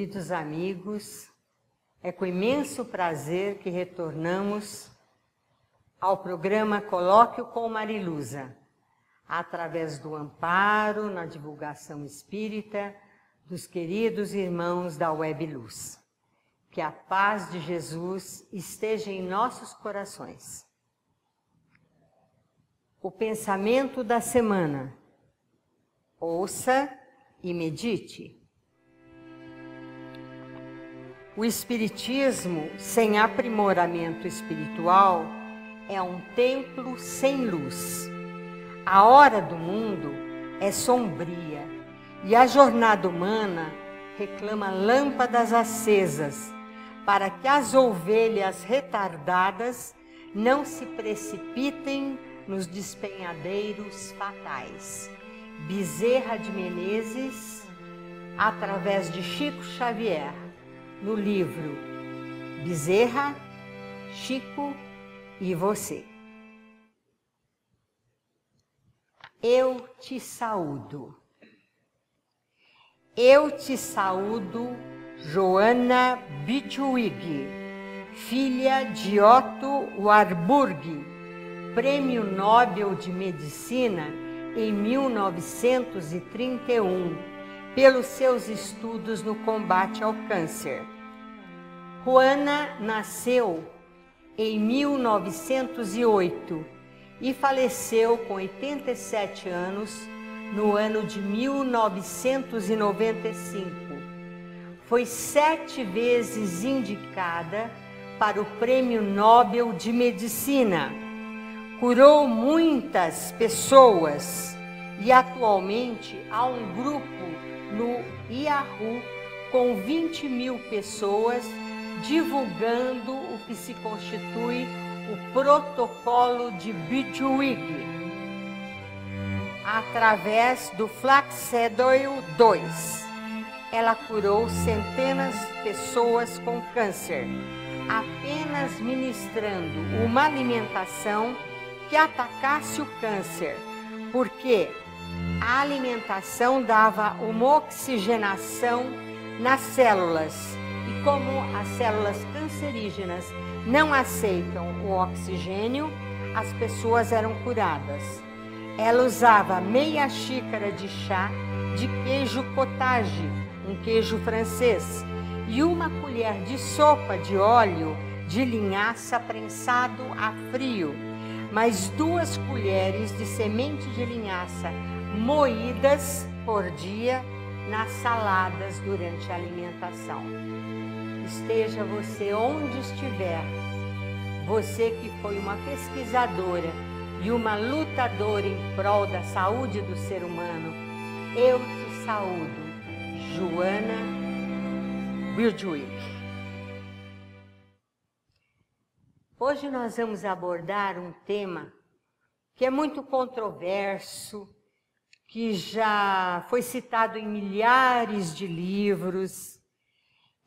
Queridos amigos, é com imenso prazer que retornamos ao programa Colóquio com Mariluza, através do amparo na divulgação espírita dos queridos irmãos da Web Luz. Que a paz de Jesus esteja em nossos corações. O pensamento da semana. Ouça e medite. O Espiritismo, sem aprimoramento espiritual, é um templo sem luz. A hora do mundo é sombria e a jornada humana reclama lâmpadas acesas para que as ovelhas retardadas não se precipitem nos despenhadeiros fatais. Bezerra de Menezes, através de Chico Xavier, no livro Bezerra, Chico e Você. Eu te saúdo. Eu te saúdo, Joana Bidwig, filha de Otto Warburg, Prêmio Nobel de Medicina em 1931, pelos seus estudos no combate ao câncer. Juana nasceu em 1908 e faleceu com 87 anos no ano de 1995. Foi 7 vezes indicada para o Prêmio Nobel de Medicina. Curou muitas pessoas e atualmente há um grupo no Yahoo com 20 mil pessoas divulgando o que se constitui o protocolo de Bidwig, através do Flaxseed 2. Ela curou centenas de pessoas com câncer, apenas ministrando uma alimentação que atacasse o câncer, porque a alimentação dava uma oxigenação nas células, e como as células cancerígenas não aceitam o oxigênio, as pessoas eram curadas. Ela usava meia xícara de chá de queijo cottage, um queijo francês, e uma colher de sopa de óleo de linhaça prensado a frio, mais 2 colheres de semente de linhaça moídas por dia nas saladas durante a alimentação. Esteja você onde estiver, você que foi uma pesquisadora e uma lutadora em prol da saúde do ser humano, eu te saúdo, Joana Bidwig. Hoje nós vamos abordar um tema que é muito controverso, que já foi citado em milhares de livros.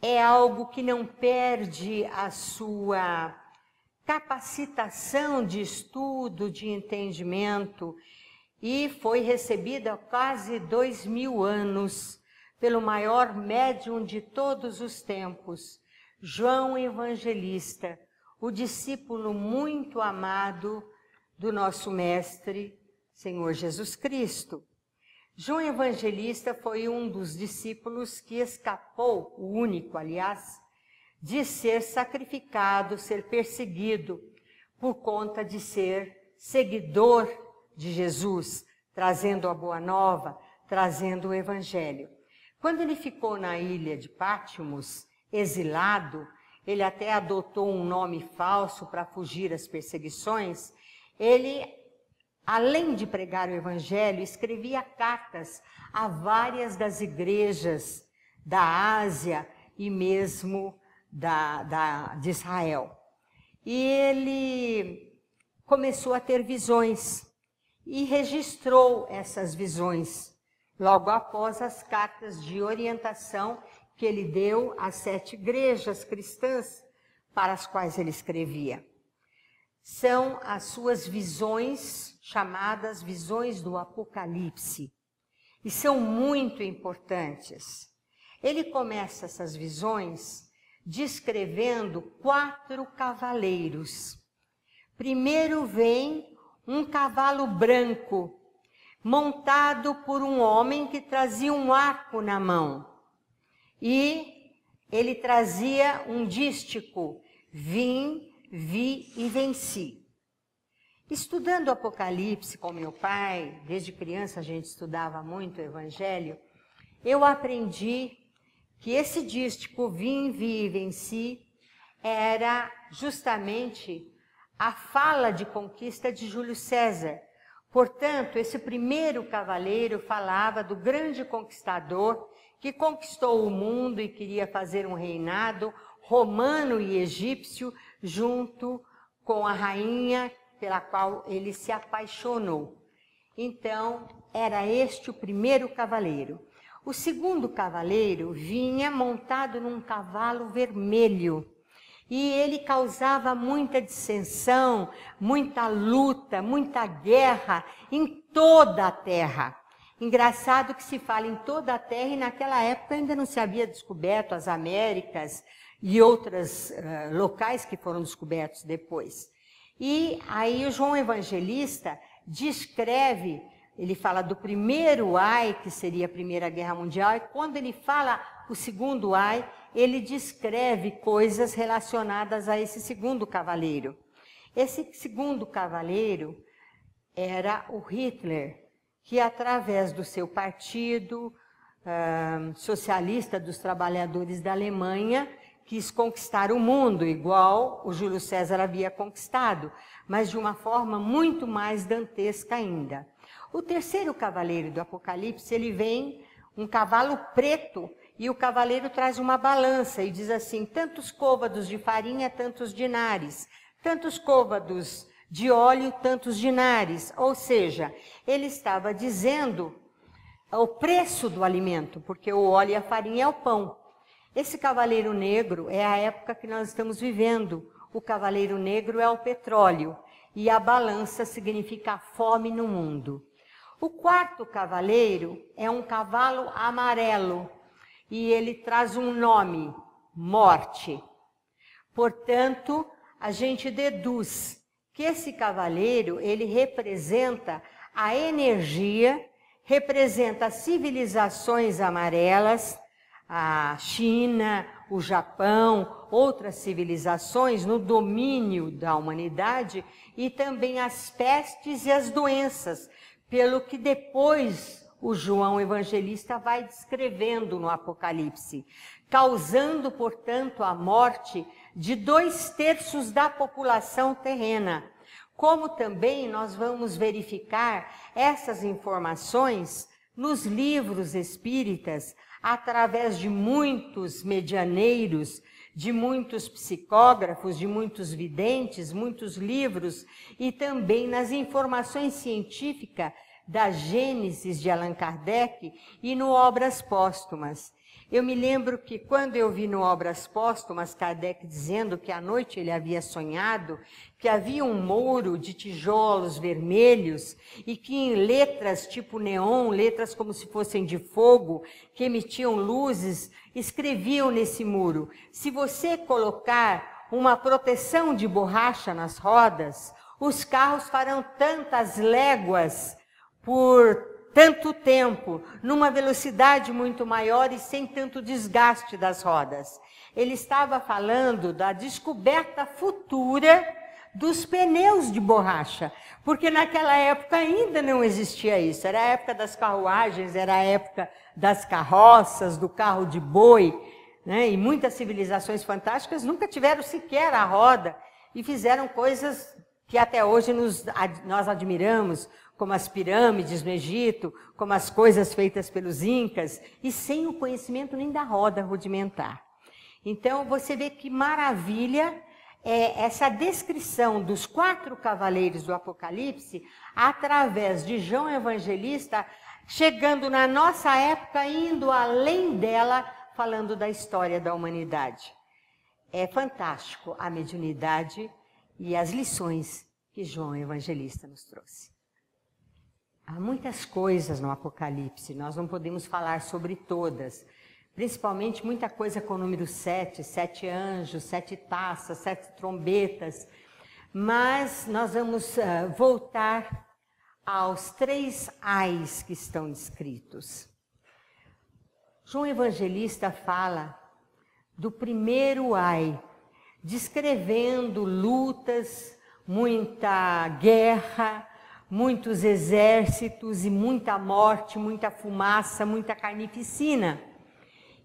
É algo que não perde a sua capacitação de estudo, de entendimento, e foi recebida há quase 2000 anos pelo maior médium de todos os tempos, João Evangelista, o discípulo muito amado do nosso Mestre, Senhor Jesus Cristo. João Evangelista foi um dos discípulos que escapou, o único, aliás, de ser sacrificado, ser perseguido, por conta de ser seguidor de Jesus, trazendo a boa nova, trazendo o Evangelho. Quando ele ficou na ilha de Patmos, exilado, ele até adotou um nome falso para fugir às perseguições. Ele, além de pregar o Evangelho, escrevia cartas a várias das igrejas da Ásia e mesmo de Israel. E ele começou a ter visões e registrou essas visões logo após as cartas de orientação que ele deu às 7 igrejas cristãs para as quais ele escrevia. São as suas visões, chamadas visões do Apocalipse, e são muito importantes. Ele começa essas visões descrevendo 4 cavaleiros. Primeiro vem um cavalo branco, montado por um homem que trazia um arco na mão. E ele trazia um dístico, vim, vi e venci. Estudando o Apocalipse com meu pai, desde criança a gente estudava muito o Evangelho, eu aprendi que esse dístico, vim, vi e venci, era justamente a fala de conquista de Júlio César. Portanto, esse primeiro cavaleiro falava do grande conquistador que conquistou o mundo e queria fazer um reinado romano e egípcio junto com a rainha pela qual ele se apaixonou. Então, era este o primeiro cavaleiro. O segundo cavaleiro vinha montado num cavalo vermelho. E ele causava muita dissensão, muita luta, muita guerra em toda a terra. Engraçado que se fala em toda a terra e naquela época ainda não se havia descoberto as Américas e outros locais que foram descobertos depois. E aí o João Evangelista descreve, ele fala do primeiro ai, que seria a Primeira Guerra Mundial, e quando ele fala o segundo ai, ele descreve coisas relacionadas a esse segundo cavaleiro. Esse segundo cavaleiro era o Hitler, que através do seu partido socialista dos trabalhadores da Alemanha, quis conquistar o mundo, igual o Júlio César havia conquistado, mas de uma forma muito mais dantesca ainda. O terceiro cavaleiro do Apocalipse, ele vem um cavalo preto, e o cavaleiro traz uma balança e diz assim, tantos côvados de farinha, tantos dinares, tantos côvados de óleo, tantos dinares. Ou seja, ele estava dizendo o preço do alimento, porque o óleo e a farinha é o pão. Esse cavaleiro negro é a época que nós estamos vivendo. O cavaleiro negro é o petróleo e a balança significa a fome no mundo. O quarto cavaleiro é um cavalo amarelo e ele traz um nome, morte. Portanto, a gente deduz que esse cavaleiro, ele representa a energia, representa as civilizações amarelas, a China, o Japão, outras civilizações no domínio da humanidade e também as pestes e as doenças, pelo que depois o João Evangelista vai descrevendo no Apocalipse, causando, portanto, a morte de 2/3 da população terrena. Como também nós vamos verificar essas informações nos livros espíritas, através de muitos medianeiros, de muitos psicógrafos, de muitos videntes, muitos livros, e também nas informações científicas da Gênesis de Allan Kardec e no Obras Póstumas. Eu me lembro que quando eu vi no Obras Póstumas Kardec dizendo que à noite ele havia sonhado que havia um muro de tijolos vermelhos e que em letras tipo neon, letras como se fossem de fogo, que emitiam luzes, escreviam nesse muro: se você colocar uma proteção de borracha nas rodas, os carros farão tantas léguas por tanto tempo, numa velocidade muito maior e sem tanto desgaste das rodas. Ele estava falando da descoberta futura dos pneus de borracha, porque naquela época ainda não existia isso. Era a época das carruagens, era a época das carroças, do carro de boi, né? E muitas civilizações fantásticas nunca tiveram sequer a roda e fizeram coisas que até hoje nós admiramos, como as pirâmides no Egito, como as coisas feitas pelos incas, e sem o conhecimento nem da roda rudimentar. Então, você vê que maravilha é essa descrição dos 4 cavaleiros do Apocalipse, através de João Evangelista, chegando na nossa época, indo além dela, falando da história da humanidade. É fantástico a mediunidade e as lições que João Evangelista nos trouxe. Há muitas coisas no Apocalipse, nós não podemos falar sobre todas, principalmente muita coisa com o número 7, 7 anjos, 7 taças, 7 trombetas, mas nós vamos voltar aos 3 ais que estão escritos. João Evangelista fala do primeiro ai, descrevendo lutas, muita guerra, muitos exércitos e muita morte, muita fumaça, muita carnificina.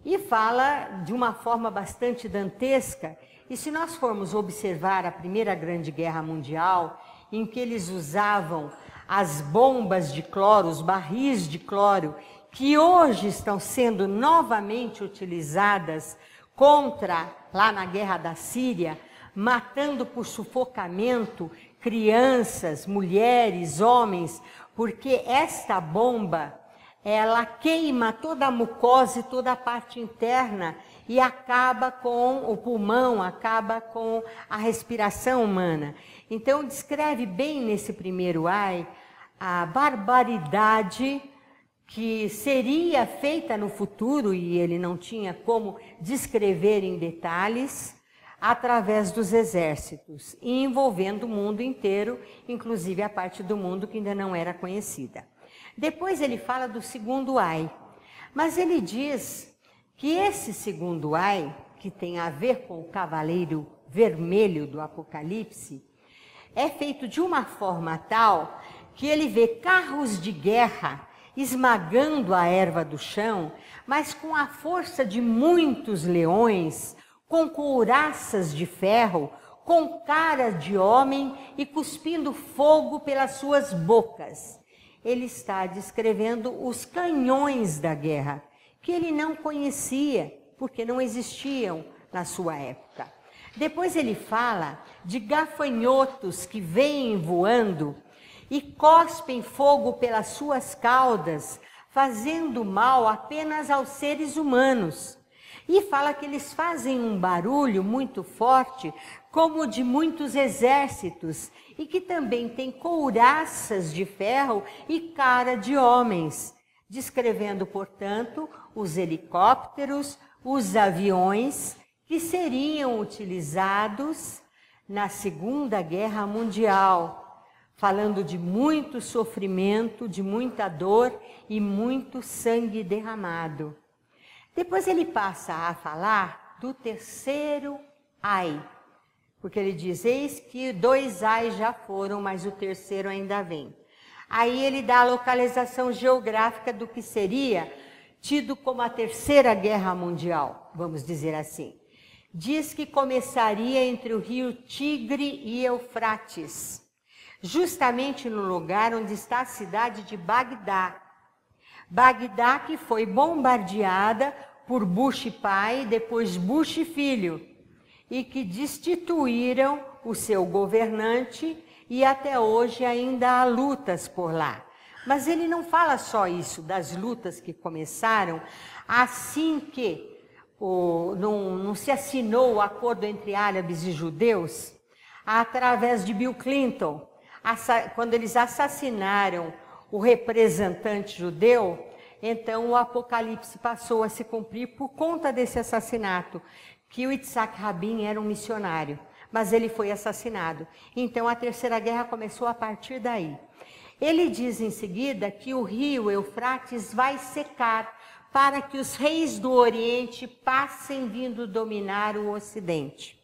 E fala de uma forma bastante dantesca. E se nós formos observar a Primeira Grande Guerra Mundial, em que eles usavam as bombas de cloro, os barris de cloro, que hoje estão sendo novamente utilizadas lá na guerra da Síria, matando por sufocamento crianças, mulheres, homens, porque esta bomba, ela queima toda a mucosa e toda a parte interna e acaba com o pulmão, acaba com a respiração humana. Então, descreve bem nesse primeiro ai a barbaridade que seria feita no futuro, e ele não tinha como descrever em detalhes, através dos exércitos, e envolvendo o mundo inteiro, inclusive a parte do mundo que ainda não era conhecida. Depois ele fala do segundo ai, mas ele diz que esse segundo ai, que tem a ver com o cavaleiro vermelho do Apocalipse, é feito de uma forma tal que ele vê carros de guerra esmagando a erva do chão, mas com a força de muitos leões, com couraças de ferro, com cara de homem e cuspindo fogo pelas suas bocas. Ele está descrevendo os canhões da guerra, que ele não conhecia, porque não existiam na sua época. Depois ele fala de gafanhotos que vêm voando e cospem fogo pelas suas caudas, fazendo mal apenas aos seres humanos. E fala que eles fazem um barulho muito forte, como de muitos exércitos, e que também tem couraças de ferro e cara de homens, descrevendo, portanto, os helicópteros, os aviões que seriam utilizados na Segunda Guerra Mundial, falando de muito sofrimento, de muita dor e muito sangue derramado. Depois ele passa a falar do terceiro ai, porque ele diz, eis que 2 ais já foram, mas o terceiro ainda vem. Aí ele dá a localização geográfica do que seria tido como a Terceira Guerra Mundial, vamos dizer assim. Diz que começaria entre o rio Tigre e Eufrates, justamente no lugar onde está a cidade de Bagdá. Bagdá que foi bombardeada por Bush pai, depois Bush filho, e que destituíram o seu governante e até hoje ainda há lutas por lá. Mas ele não fala só isso, das lutas que começaram assim que não se assinou o acordo entre árabes e judeus, através de Bill Clinton, quando eles assassinaram o representante judeu, então o Apocalipse passou a se cumprir por conta desse assassinato, que o Yitzhak Rabin era um missionário, mas ele foi assassinado. Então a Terceira Guerra começou a partir daí. Ele diz em seguida que o rio Eufrates vai secar para que os reis do Oriente passem vindo dominar o Ocidente.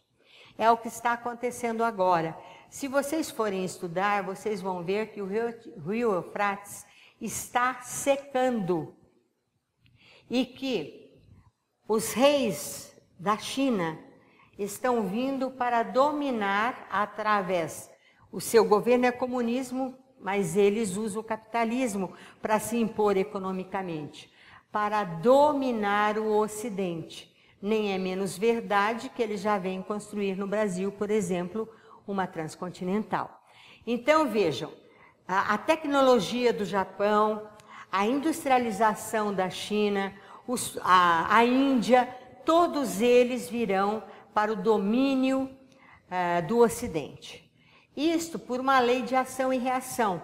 É o que está acontecendo agora. Se vocês forem estudar, vocês vão ver que o rio Eufrates está secando e que os reis da China estão vindo para dominar através, o seu governo é comunismo, mas eles usam o capitalismo para se impor economicamente, para dominar o Ocidente. Nem é menos verdade que eles já vêm construir no Brasil, por exemplo, uma transcontinental. Então vejam, a tecnologia do Japão, a industrialização da China, a Índia, todos eles virão para o domínio do Ocidente. Isto por uma lei de ação e reação.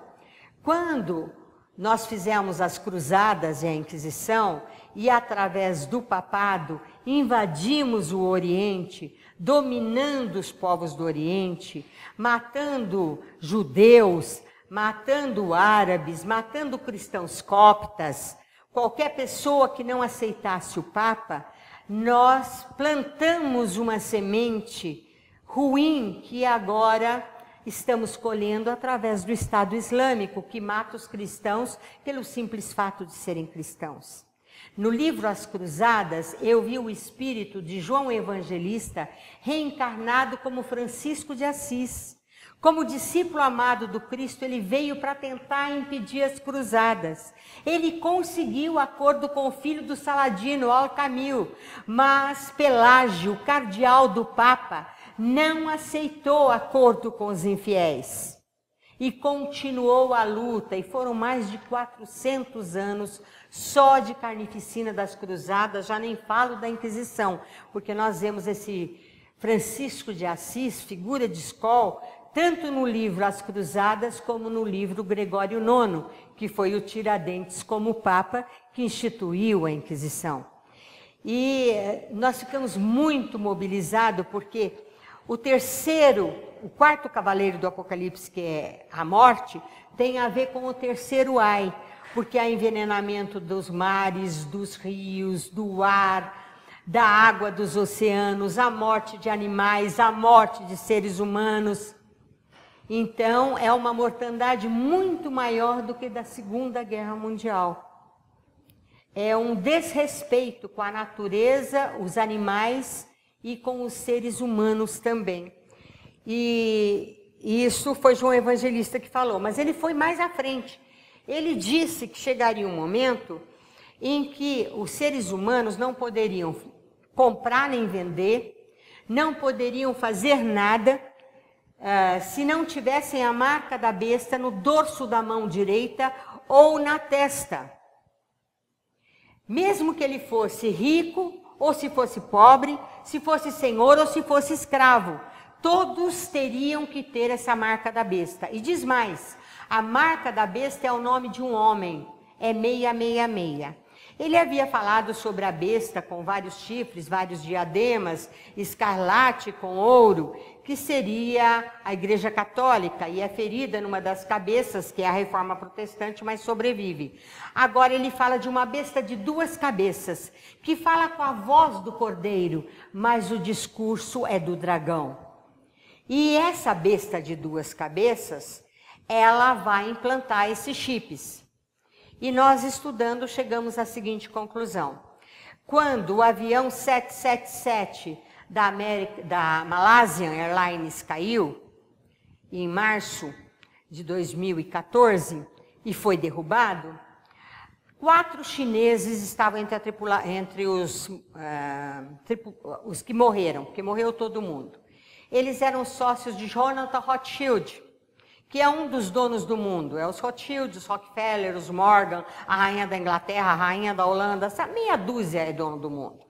Quando nós fizemos as cruzadas e a Inquisição, e através do papado invadimos o Oriente, dominando os povos do Oriente, matando judeus, matando árabes, matando cristãos coptas, qualquer pessoa que não aceitasse o Papa, nós plantamos uma semente ruim que agora estamos colhendo através do Estado Islâmico, que mata os cristãos pelo simples fato de serem cristãos. No livro As Cruzadas, eu vi o espírito de João Evangelista reencarnado como Francisco de Assis. Como discípulo amado do Cristo, ele veio para tentar impedir as cruzadas. Ele conseguiu acordo com o filho do Saladino, Al-Camil, mas Pelágio, cardeal do Papa, não aceitou acordo com os infiéis. E continuou a luta, e foram mais de 400 anos só de carnificina das cruzadas, já nem falo da Inquisição, porque nós vemos esse Francisco de Assis, figura de escola, tanto no livro As Cruzadas, como no livro Gregório IX, que foi o Tiradentes como Papa, que instituiu a Inquisição. E nós ficamos muito mobilizados, porque o quarto cavaleiro do Apocalipse, que é a morte, tem a ver com o terceiro ai, porque há envenenamento dos mares, dos rios, do ar, da água dos oceanos, a morte de animais, a morte de seres humanos. Então, é uma mortandade muito maior do que da Segunda Guerra Mundial. É um desrespeito com a natureza, os animais e com os seres humanos também. E isso foi João Evangelista que falou, mas ele foi mais à frente. Ele disse que chegaria um momento em que os seres humanos não poderiam comprar nem vender, não poderiam fazer nada, se não tivessem a marca da besta no dorso da mão direita ou na testa. Mesmo que ele fosse rico ou se fosse pobre, se fosse senhor ou se fosse escravo, todos teriam que ter essa marca da besta. E diz mais, a marca da besta é o nome de um homem, é 666. Ele havia falado sobre a besta com vários chifres, vários diademas, escarlate com ouro, que seria a Igreja Católica, e é ferida numa das cabeças, que é a Reforma Protestante, mas sobrevive. Agora ele fala de uma besta de 2 cabeças, que fala com a voz do cordeiro, mas o discurso é do dragão. E essa besta de 2 cabeças, ela vai implantar esses chips. E nós, estudando, chegamos à seguinte conclusão. Quando o avião 777 da Malaysian Airlines caiu, em março de 2014, e foi derrubado, 4 chineses estavam entre os que morreram, porque morreu todo mundo. Eles eram sócios de Jonathan Rothschild, que é um dos donos do mundo. É os Rothschild, os Rockefeller, os Morgan, a rainha da Inglaterra, a rainha da Holanda, essa meia dúzia é dono do mundo.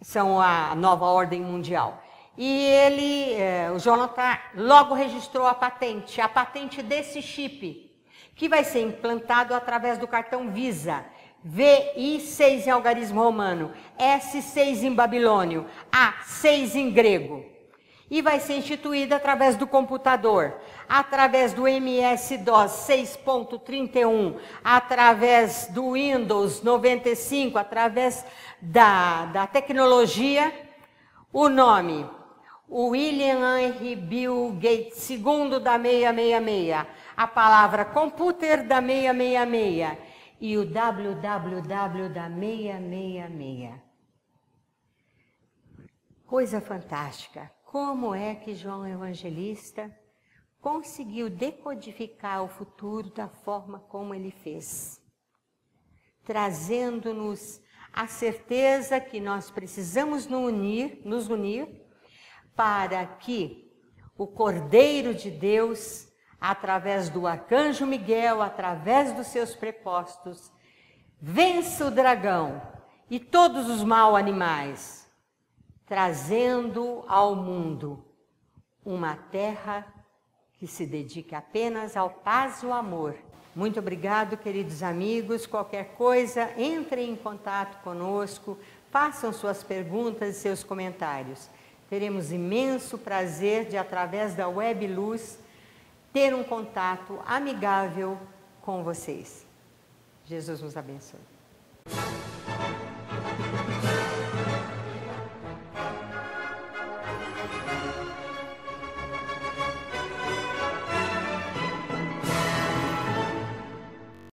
São a nova ordem mundial. E o Jonathan, logo registrou a patente desse chip, que vai ser implantado através do cartão Visa. VI6 em algarismo romano, S6 em babilônio, A6 em grego. E vai ser instituída através do computador, através do MS-DOS 6.31, através do Windows 95, através da tecnologia. O nome, William Henry Bill Gates, segundo da 666, a palavra computer da 666 e o www da 666. Coisa fantástica. Como é que João Evangelista conseguiu decodificar o futuro da forma como ele fez? Trazendo-nos a certeza que nós precisamos nos unir para que o Cordeiro de Deus, através do Arcanjo Miguel, através dos seus prepostos, vença o dragão e todos os maus animais, trazendo ao mundo uma terra que se dedique apenas ao paz e ao amor. Muito obrigado, queridos amigos. Qualquer coisa, entrem em contato conosco, façam suas perguntas e seus comentários. Teremos imenso prazer de, através da Web Luz, ter um contato amigável com vocês. Jesus nos abençoe.